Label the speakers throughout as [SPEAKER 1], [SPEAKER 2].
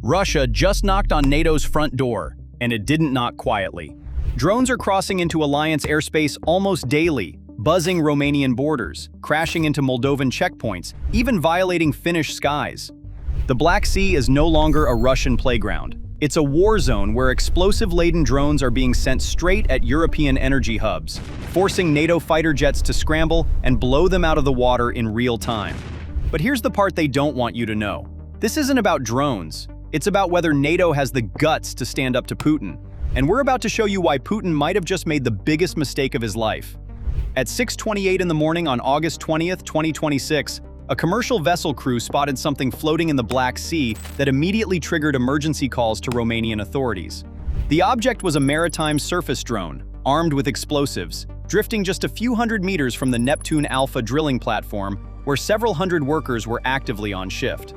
[SPEAKER 1] Russia just knocked on NATO's front door, and it didn't knock quietly. Drones are crossing into alliance airspace almost daily, buzzing Romanian borders, crashing into Moldovan checkpoints, even violating Finnish skies. The Black Sea is no longer a Russian playground. It's a war zone where explosive-laden drones are being sent straight at European energy hubs, forcing NATO fighter jets to scramble and blow them out of the water in real time. But here's the part they don't want you to know. This isn't about drones. It's about whether NATO has the guts to stand up to Putin. And we're about to show you why Putin might have just made the biggest mistake of his life. At 6:28 in the morning on August 20th, 2026, a commercial vessel crew spotted something floating in the Black Sea that immediately triggered emergency calls to Romanian authorities. The object was a maritime surface drone, armed with explosives, drifting just a few hundred meters from the Neptun Alpha drilling platform, where several hundred workers were actively on shift.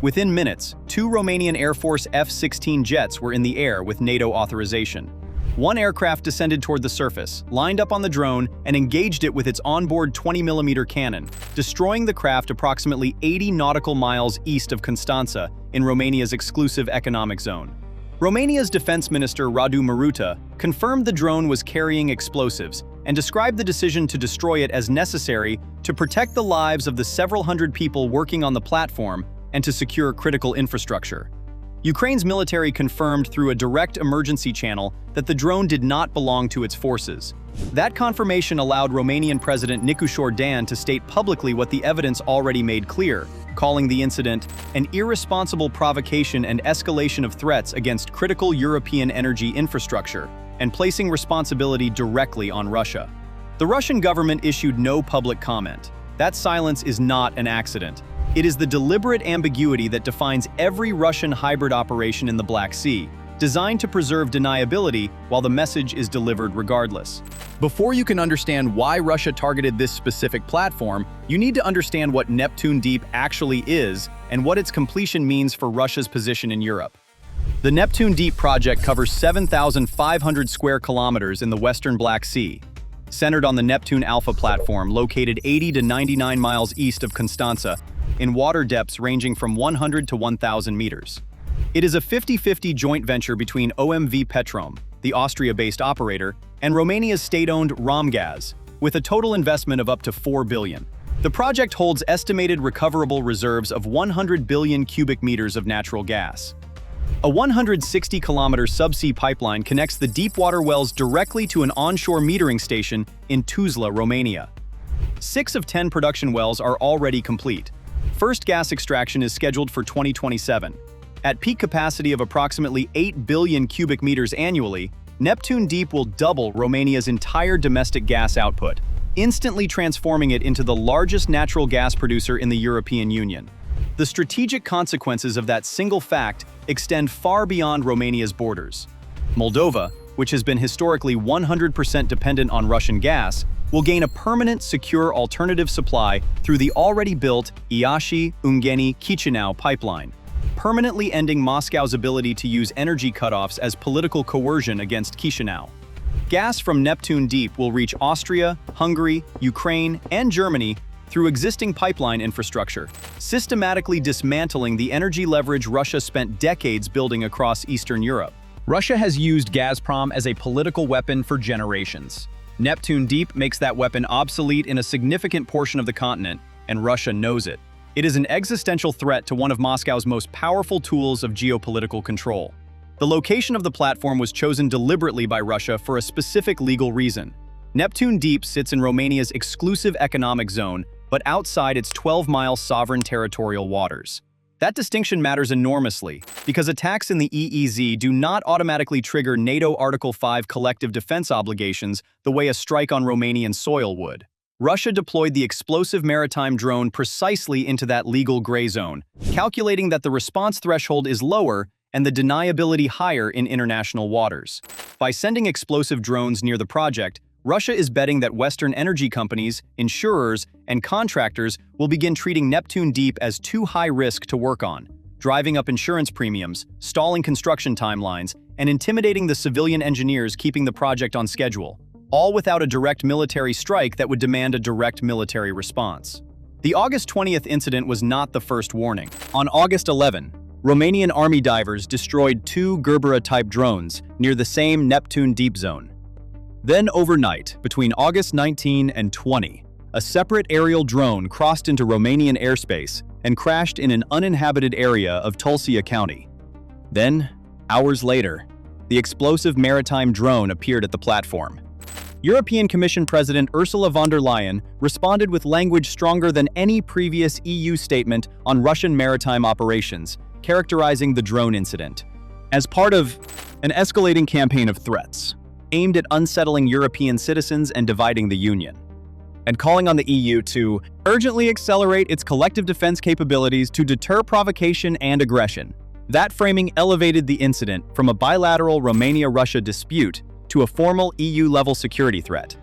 [SPEAKER 1] Within minutes, 2 Romanian Air Force F-16 jets were in the air with NATO authorization. One aircraft descended toward the surface, lined up on the drone, and engaged it with its onboard 20mm cannon, destroying the craft approximately 80 nautical miles east of Constanța, in Romania's exclusive economic zone. Romania's Defense Minister Radu Maruta confirmed the drone was carrying explosives and described the decision to destroy it as necessary to protect the lives of the several hundred people working on the platform and to secure critical infrastructure. Ukraine's military confirmed through a direct emergency channel that the drone did not belong to its forces. That confirmation allowed Romanian President Nicolae Dan to state publicly what the evidence already made clear, calling the incident an irresponsible provocation and escalation of threats against critical European energy infrastructure, and placing responsibility directly on Russia. The Russian government issued no public comment. That silence is not an accident. It is the deliberate ambiguity that defines every Russian hybrid operation in the Black Sea, designed to preserve deniability while the message is delivered regardless. Before you can understand why Russia targeted this specific platform, you need to understand what Neptun Deep actually is and what its completion means for Russia's position in Europe. The Neptun Deep project covers 7,500 square kilometers in the western Black Sea, centered on the Neptun Alpha platform located 80 to 99 miles east of Constanța, in water depths ranging from 100 to 1,000 meters. It is a 50-50 joint venture between OMV Petrom, the Austria-based operator, and Romania's state-owned Romgaz, with a total investment of up to $4 billion. The project holds estimated recoverable reserves of 100 billion cubic meters of natural gas. A 160-kilometer subsea pipeline connects the deep-water wells directly to an onshore metering station in Tuzla, Romania. 6 of 10 production wells are already complete. First gas extraction is scheduled for 2027. At peak capacity of approximately 8 billion cubic meters annually, Neptun Deep will double Romania's entire domestic gas output, instantly transforming it into the largest natural gas producer in the European Union. The strategic consequences of that single fact extend far beyond Romania's borders. Moldova, which has been historically 100% dependent on Russian gas, will gain a permanent, secure alternative supply through the already built Iași-Ungheni-Chișinău pipeline, permanently ending Moscow's ability to use energy cutoffs as political coercion against Chișinău. Gas from Neptun Deep will reach Austria, Hungary, Ukraine, and Germany through existing pipeline infrastructure, systematically dismantling the energy leverage Russia spent decades building across Eastern Europe. Russia has used Gazprom as a political weapon for generations. Neptun Deep makes that weapon obsolete in a significant portion of the continent, and Russia knows it. It is an existential threat to one of Moscow's most powerful tools of geopolitical control. The location of the platform was chosen deliberately by Russia for a specific legal reason. Neptun Deep sits in Romania's exclusive economic zone, but outside its 12-mile sovereign territorial waters. That distinction matters enormously, because attacks in the EEZ do not automatically trigger NATO Article 5 collective defense obligations the way a strike on Romanian soil would. Russia deployed the explosive maritime drone precisely into that legal gray zone, calculating that the response threshold is lower and the deniability higher in international waters. By sending explosive drones near the project, Russia is betting that Western energy companies, insurers, and contractors will begin treating Neptun Deep as too high risk to work on, driving up insurance premiums, stalling construction timelines, and intimidating the civilian engineers keeping the project on schedule, all without a direct military strike that would demand a direct military response. The August 20th incident was not the first warning. On August 11, Romanian army divers destroyed 2 Gerbera-type drones near the same Neptun Deep zone. Then overnight, between August 19 and 20, a separate aerial drone crossed into Romanian airspace and crashed in an uninhabited area of Tulcea County. Then, hours later, the explosive maritime drone appeared at the platform. European Commission President Ursula von der Leyen responded with language stronger than any previous EU statement on Russian maritime operations, characterizing the drone incident as part of an escalating campaign of threats aimed at unsettling European citizens and dividing the Union, and calling on the EU to urgently accelerate its collective defense capabilities to deter provocation and aggression. That framing elevated the incident from a bilateral Romania-Russia dispute to a formal EU-level security threat,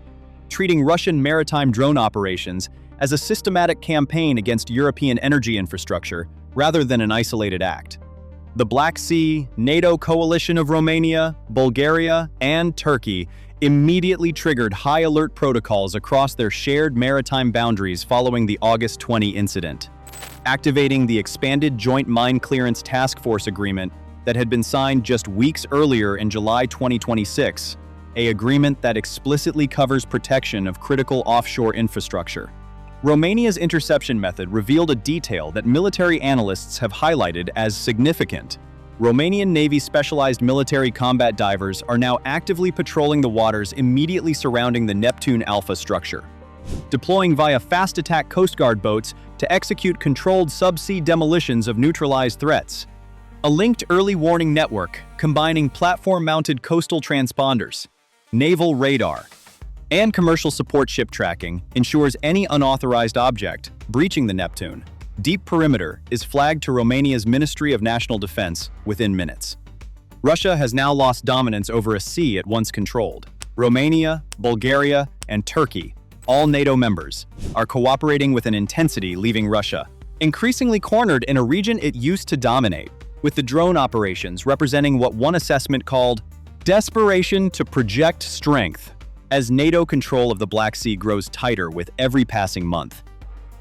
[SPEAKER 1] treating Russian maritime drone operations as a systematic campaign against European energy infrastructure rather than an isolated act. The Black Sea, NATO coalition of Romania, Bulgaria, and Turkey immediately triggered high alert protocols across their shared maritime boundaries following the August 20 incident, activating the expanded Joint Mine Clearance Task Force agreement that had been signed just weeks earlier in July 2026, an agreement that explicitly covers protection of critical offshore infrastructure. Romania's interception method revealed a detail that military analysts have highlighted as significant. Romanian Navy specialized military combat divers are now actively patrolling the waters immediately surrounding the Neptun Alpha structure, deploying via fast attack Coast Guard boats to execute controlled subsea demolitions of neutralized threats. A linked early warning network combining platform-mounted coastal transponders, naval radar, and commercial support ship tracking ensures any unauthorized object breaching the Neptun Deep perimeter is flagged to Romania's Ministry of National Defense within minutes. Russia has now lost dominance over a sea it once controlled. Romania, Bulgaria, and Turkey, all NATO members, are cooperating with an intensity leaving Russia increasingly cornered in a region it used to dominate, with the drone operations representing what one assessment called desperation to project strength as NATO control of the Black Sea grows tighter with every passing month.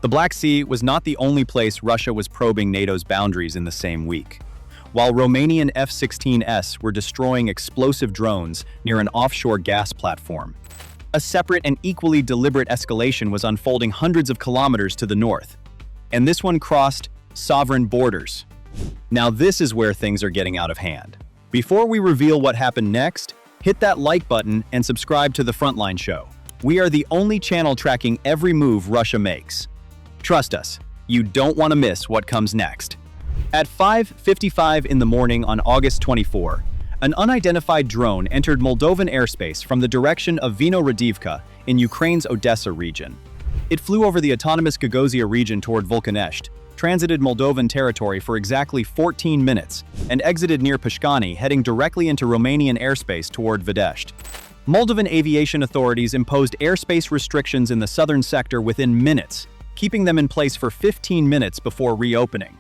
[SPEAKER 1] The Black Sea was not the only place Russia was probing NATO's boundaries in the same week. While Romanian F-16s were destroying explosive drones near an offshore gas platform, a separate and equally deliberate escalation was unfolding hundreds of kilometers to the north, and this one crossed sovereign borders. Now this is where things are getting out of hand. Before we reveal what happened next, hit that like button and subscribe to the Frontline Show. We are the only channel tracking every move Russia makes. Trust us, you don't want to miss what comes next. At 5:55 in the morning on August 24, an unidentified drone entered Moldovan airspace from the direction of Vino-Radivka in Ukraine's Odessa region. It flew over the autonomous Gagozia region toward Vulcanești, transited Moldovan territory for exactly 14 minutes, and exited near Pășcani, heading directly into Romanian airspace toward Vadești. Moldovan aviation authorities imposed airspace restrictions in the southern sector within minutes, keeping them in place for 15 minutes before reopening.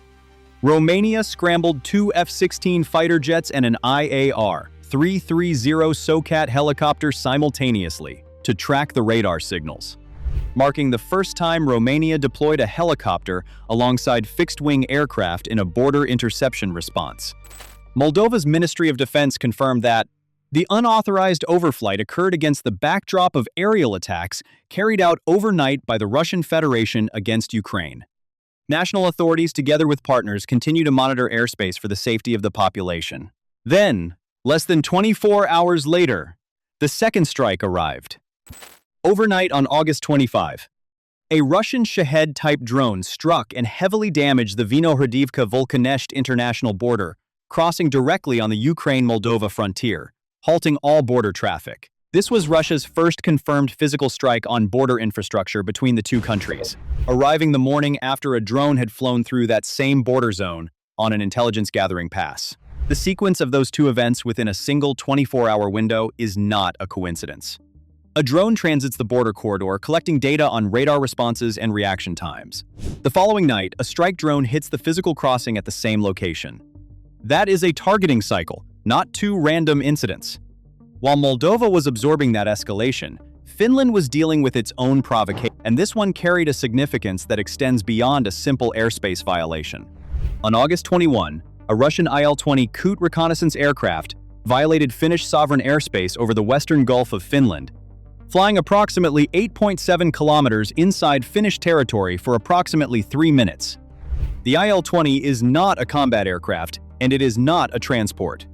[SPEAKER 1] Romania scrambled 2 F-16 fighter jets and an IAR-330 SOCAT helicopter simultaneously to track the radar signals, marking the first time Romania deployed a helicopter alongside fixed-wing aircraft in a border interception response. Moldova's Ministry of Defense confirmed that the unauthorized overflight occurred against the backdrop of aerial attacks carried out overnight by the Russian Federation against Ukraine. National authorities, together with partners, continue to monitor airspace for the safety of the population. Then, less than 24 hours later, the second strike arrived. Overnight on August 25, a Russian Shahed-type drone struck and heavily damaged the Vino-Radivka-Vulcanești international border, crossing directly on the Ukraine-Moldova frontier, halting all border traffic. This was Russia's first confirmed physical strike on border infrastructure between the two countries, arriving the morning after a drone had flown through that same border zone on an intelligence-gathering pass. The sequence of those two events within a single 24-hour window is not a coincidence. A drone transits the border corridor, collecting data on radar responses and reaction times. The following night, a strike drone hits the physical crossing at the same location. That is a targeting cycle, not two random incidents. While Moldova was absorbing that escalation, Finland was dealing with its own provocation, and this one carried a significance that extends beyond a simple airspace violation. On August 21, a Russian IL-20 Kut reconnaissance aircraft violated Finnish sovereign airspace over the western Gulf of Finland, flying approximately 8.7 kilometers inside Finnish territory for approximately 3 minutes. The IL-20 is not a combat aircraft, and it is not a transport.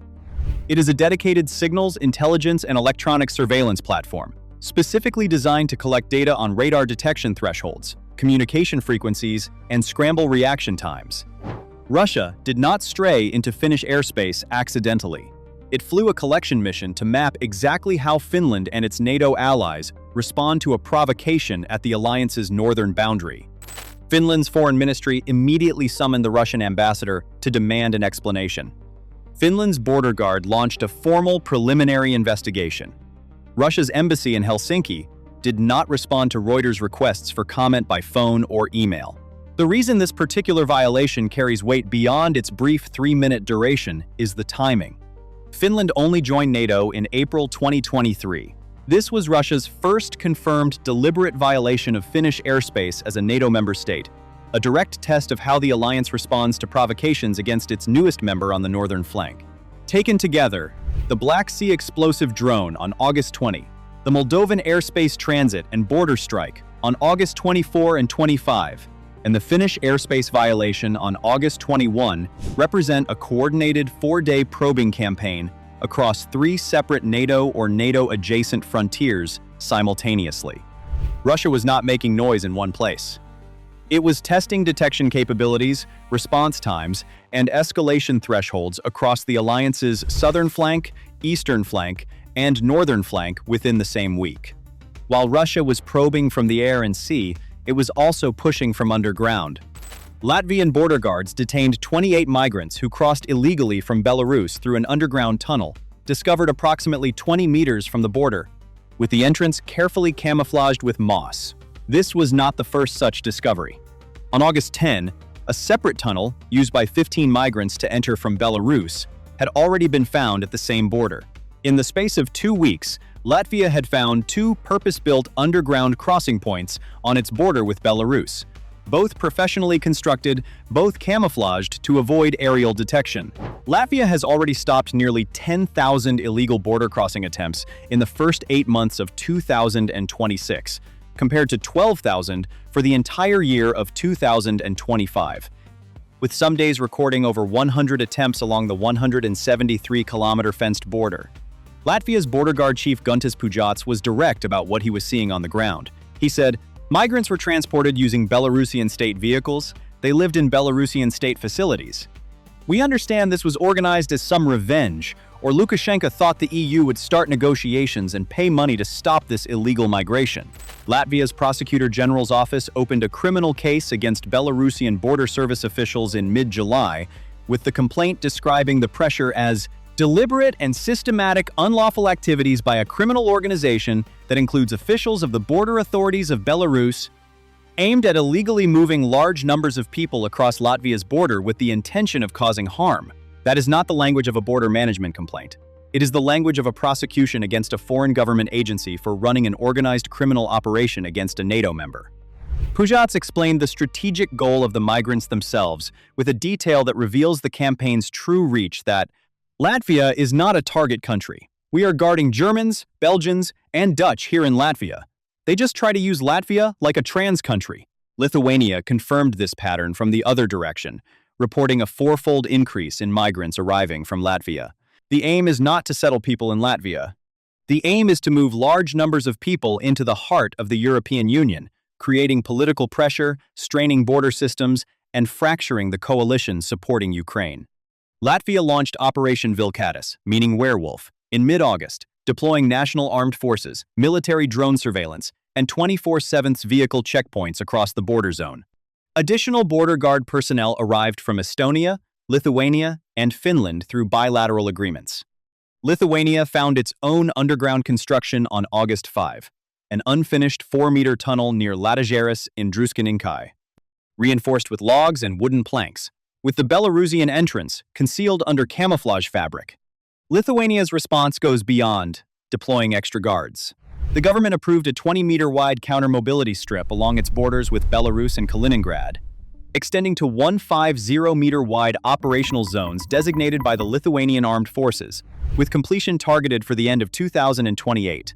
[SPEAKER 1] It is a dedicated signals, intelligence, and electronic surveillance platform, specifically designed to collect data on radar detection thresholds, communication frequencies, and scramble reaction times. Russia did not stray into Finnish airspace accidentally. It flew a collection mission to map exactly how Finland and its NATO allies respond to a provocation at the alliance's northern boundary. Finland's foreign ministry immediately summoned the Russian ambassador to demand an explanation. Finland's border guard launched a formal preliminary investigation. Russia's embassy in Helsinki did not respond to Reuters' requests for comment by phone or email. The reason this particular violation carries weight beyond its brief 3-minute duration is the timing. Finland only joined NATO in April 2023. This was Russia's first confirmed deliberate violation of Finnish airspace as a NATO member state, a direct test of how the alliance responds to provocations against its newest member on the northern flank. Taken together, the Black Sea explosive drone on August 20, the Moldovan airspace transit and border strike on August 24 and 25, and the Finnish airspace violation on August 21 represent a coordinated 4-day probing campaign across 3 separate NATO or NATO-adjacent frontiers simultaneously. Russia was not making noise in one place. It was testing detection capabilities, response times, and escalation thresholds across the alliance's southern flank, eastern flank, and northern flank within the same week. While Russia was probing from the air and sea, it was also pushing from underground. Latvian border guards detained 28 migrants who crossed illegally from Belarus through an underground tunnel, discovered approximately 20 meters from the border, with the entrance carefully camouflaged with moss. This was not the first such discovery. On August 10, a separate tunnel, used by 15 migrants to enter from Belarus, had already been found at the same border. In the space of 2 weeks, Latvia had found 2 purpose-built underground crossing points on its border with Belarus, both professionally constructed, both camouflaged to avoid aerial detection. Latvia has already stopped nearly 10,000 illegal border crossing attempts in the first 8 months of 2026, compared to 12,000 for the entire year of 2025. With some days recording over 100 attempts along the 173-kilometer fenced border. Latvia's border guard chief Guntis Pujats was direct about what he was seeing on the ground. He said, "Migrants were transported using Belarusian state vehicles. They lived in Belarusian state facilities. We understand this was organized as some revenge, or Lukashenko thought the EU would start negotiations and pay money to stop this illegal migration." Latvia's Prosecutor General's office opened a criminal case against Belarusian border service officials in mid-July, with the complaint describing the pressure as deliberate and systematic unlawful activities by a criminal organization that includes officials of the border authorities of Belarus, aimed at illegally moving large numbers of people across Latvia's border with the intention of causing harm. That is not the language of a border management complaint. It is the language of a prosecution against a foreign government agency for running an organized criminal operation against a NATO member. Pujats explained the strategic goal of the migrants themselves with a detail that reveals the campaign's true reach: that Latvia is not a target country. We are guarding Germans, Belgians, and Dutch here in Latvia. They just try to use Latvia like a trans country. Lithuania confirmed this pattern from the other direction, reporting a 4-fold increase in migrants arriving from Latvia. The aim is not to settle people in Latvia. The aim is to move large numbers of people into the heart of the European Union, creating political pressure, straining border systems, and fracturing the coalition supporting Ukraine. Latvia launched Operation Vilkatis, meaning werewolf, in mid-August, deploying national armed forces, military drone surveillance, and 24/7 vehicle checkpoints across the border zone. Additional border guard personnel arrived from Estonia, Lithuania, and Finland through bilateral agreements. Lithuania found its own underground construction on August 5, an unfinished 4-meter tunnel near Latažeris in Druskininkai, reinforced with logs and wooden planks, with the Belarusian entrance concealed under camouflage fabric. Lithuania's response goes beyond deploying extra guards. The government approved a 20-meter wide counter-mobility strip along its borders with Belarus and Kaliningrad. extending to 150-meter-wide operational zones designated by the Lithuanian Armed Forces, with completion targeted for the end of 2028.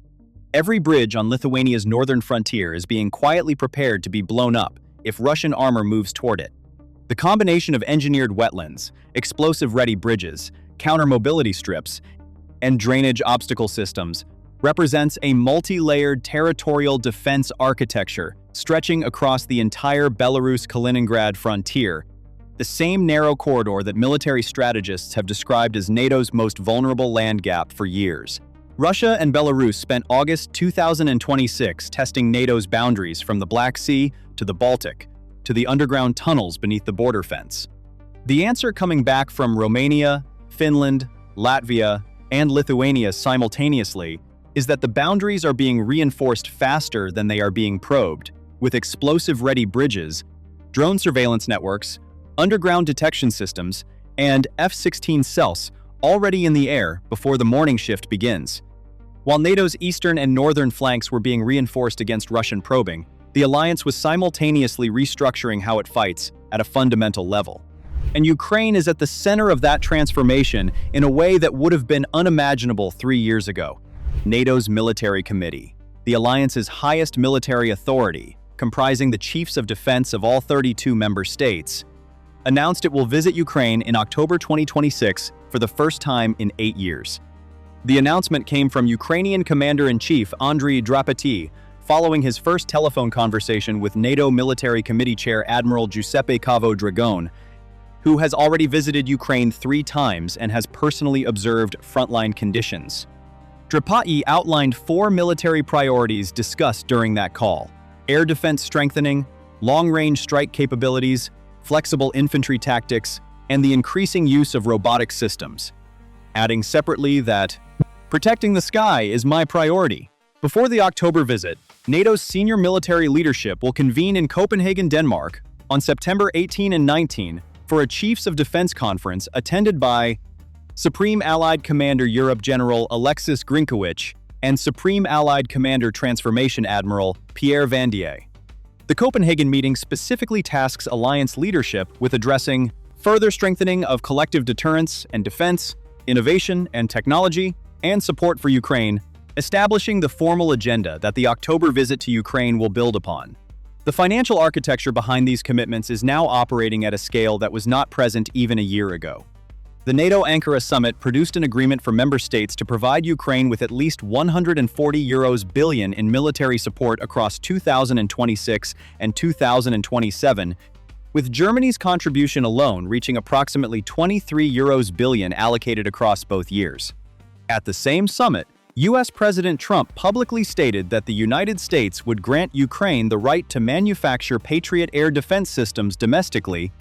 [SPEAKER 1] Every bridge on Lithuania's northern frontier is being quietly prepared to be blown up if Russian armor moves toward it. The combination of engineered wetlands, explosive-ready bridges, counter-mobility strips, and drainage obstacle systems represents a multi-layered territorial defense architecture stretching across the entire Belarus-Kaliningrad frontier, the same narrow corridor that military strategists have described as NATO's most vulnerable land gap for years. Russia and Belarus spent August 2026 testing NATO's boundaries from the Black Sea to the Baltic, to the underground tunnels beneath the border fence. The answer coming back from Romania, Finland, Latvia, and Lithuania simultaneously is that the boundaries are being reinforced faster than they are being probed, with explosive-ready bridges, drone surveillance networks, underground detection systems, and F-16 cells already in the air before the morning shift begins. While NATO's eastern and northern flanks were being reinforced against Russian probing, the alliance was simultaneously restructuring how it fights at a fundamental level. And Ukraine is at the center of that transformation in a way that would have been unimaginable 3 years ago. NATO's Military Committee, the alliance's highest military authority, comprising the chiefs of defense of all 32 member states, announced it will visit Ukraine in October 2026 for the first time in 8 years. The announcement came from Ukrainian Commander-in-Chief Andriy Drapety following his first telephone conversation with NATO Military Committee Chair Admiral Giuseppe Cavo Dragone, who has already visited Ukraine 3 times and has personally observed frontline conditions. Drapety outlined 4 military priorities discussed during that call: air defense strengthening, long-range strike capabilities, flexible infantry tactics, and the increasing use of robotic systems, adding separately that, "Protecting the sky is my priority." Before the October visit, NATO's senior military leadership will convene in Copenhagen, Denmark, on September 18 and 19 for a Chiefs of Defense conference attended by Supreme Allied Commander Europe General Alexis Grinkowicz and Supreme Allied Commander Transformation Admiral Pierre Vandier. The Copenhagen meeting specifically tasks alliance leadership with addressing further strengthening of collective deterrence and defense, innovation and technology, and support for Ukraine, establishing the formal agenda that the October visit to Ukraine will build upon. The financial architecture behind these commitments is now operating at a scale that was not present even a year ago. The NATO Ankara summit produced an agreement for member states to provide Ukraine with at least €140 billion in military support across 2026 and 2027, with Germany's contribution alone reaching approximately €23 billion allocated across both years. At the same summit, U.S. President Trump publicly stated that the United States would grant Ukraine the right to manufacture Patriot air defense systems domestically,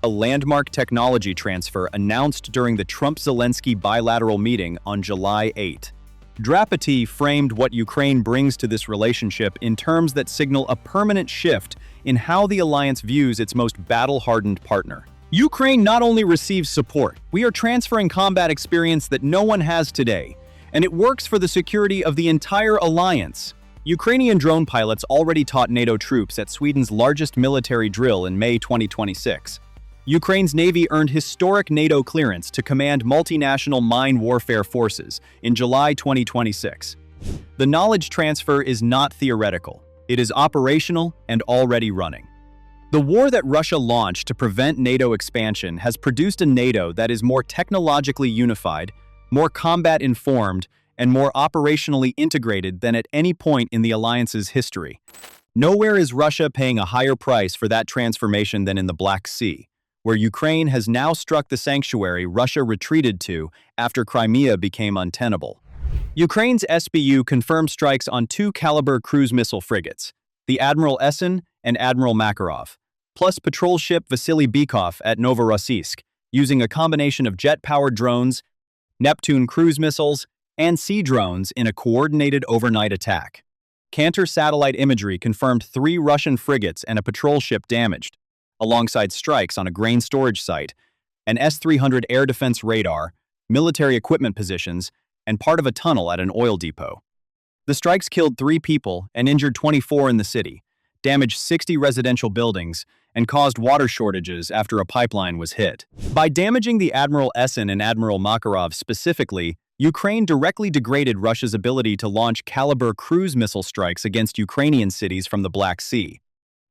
[SPEAKER 1] a landmark technology transfer announced during the Trump-Zelensky bilateral meeting on July 8. Drapety framed what Ukraine brings to this relationship in terms that signal a permanent shift in how the alliance views its most battle-hardened partner. Ukraine not only receives support, we are transferring combat experience that no one has today, and it works for the security of the entire alliance. Ukrainian drone pilots already taught NATO troops at Sweden's largest military drill in May 2026. Ukraine's Navy earned historic NATO clearance to command multinational mine warfare forces in July 2026. The knowledge transfer is not theoretical. It is operational and already running. The war that Russia launched to prevent NATO expansion has produced a NATO that is more technologically unified, more combat-informed, and more operationally integrated than at any point in the alliance's history. Nowhere is Russia paying a higher price for that transformation than in the Black Sea, where Ukraine has now struck the sanctuary Russia retreated to after Crimea became untenable. Ukraine's SBU confirmed strikes on 2 Caliber cruise missile frigates, the Admiral Essen and Admiral Makarov, plus patrol ship Vasily Bykov at Novorossiysk, using a combination of jet-powered drones, Neptun cruise missiles, and sea drones in a coordinated overnight attack. Cantor satellite imagery confirmed 3 Russian frigates and a patrol ship damaged, alongside strikes on a grain storage site, an S-300 air defense radar, military equipment positions, and part of a tunnel at an oil depot. The strikes killed 3 people and injured 24 in the city, damaged 60 residential buildings, and caused water shortages after a pipeline was hit. By damaging the Admiral Essen and Admiral Makarov specifically, Ukraine directly degraded Russia's ability to launch Caliber cruise missile strikes against Ukrainian cities from the Black Sea.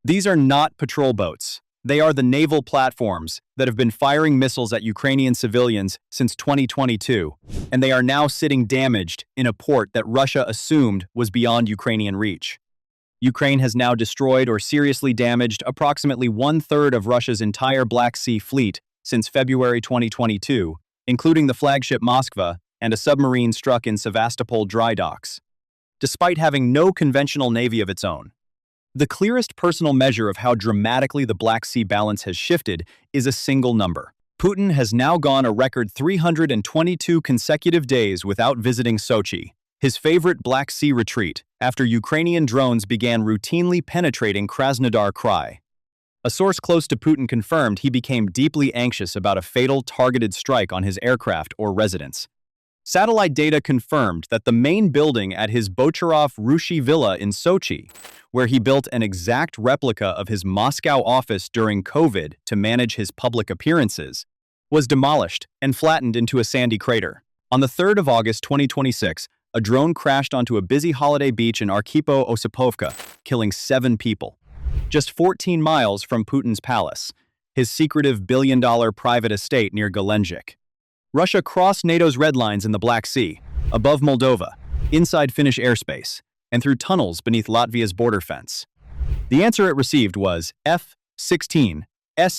[SPEAKER 1] These are not patrol boats. They are the naval platforms that have been firing missiles at Ukrainian civilians since 2022, and they are now sitting damaged in a port that Russia assumed was beyond Ukrainian reach. Ukraine has now destroyed or seriously damaged approximately one-third of Russia's entire Black Sea fleet since February 2022, including the flagship Moskva and a submarine struck in Sevastopol dry docks, despite having no conventional navy of its own. The clearest personal measure of how dramatically the Black Sea balance has shifted is a single number. Putin has now gone a record 322 consecutive days without visiting Sochi, his favorite Black Sea retreat, after Ukrainian drones began routinely penetrating Krasnodar Krai. A source close to Putin confirmed he became deeply anxious about a fatal targeted strike on his aircraft or residence. Satellite data confirmed that the main building at his Bocharov-Rushi villa in Sochi, where he built an exact replica of his Moscow office during COVID to manage his public appearances, was demolished and flattened into a sandy crater. On the 3rd of August 2026, a drone crashed onto a busy holiday beach in Archipo-Osipovka, killing 7 people. Just 14 miles from Putin's palace, his secretive billion-dollar private estate near Gelendzhik. Russia crossed NATO's red lines in the Black Sea, above Moldova, inside Finnish airspace, and through tunnels beneath Latvia's border fence. The answer it received was F-16s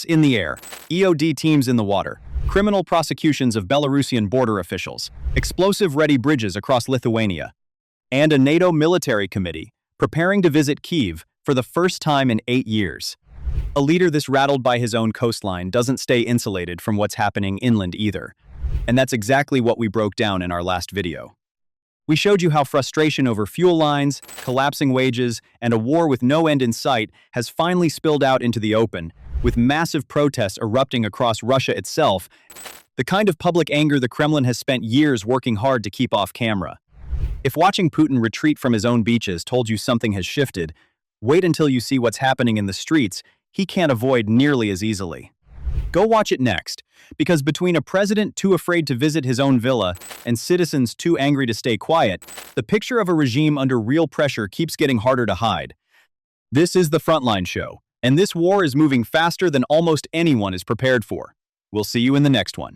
[SPEAKER 1] in the air, EOD teams in the water, criminal prosecutions of Belarusian border officials, explosive-ready bridges across Lithuania, and a NATO military committee preparing to visit Kyiv for the first time in 8 years. A leader this rattled by his own coastline doesn't stay insulated from what's happening inland either. And that's exactly what we broke down in our last video. We showed you how frustration over fuel lines, collapsing wages, and a war with no end in sight has finally spilled out into the open, with massive protests erupting across Russia itself, the kind of public anger the Kremlin has spent years working hard to keep off camera. If watching Putin retreat from his own beaches told you something has shifted, wait until you see what's happening in the streets he can't avoid nearly as easily. Go watch it next, because between a president too afraid to visit his own villa and citizens too angry to stay quiet, the picture of a regime under real pressure keeps getting harder to hide. This is the Frontline Show, and this war is moving faster than almost anyone is prepared for. We'll see you in the next one.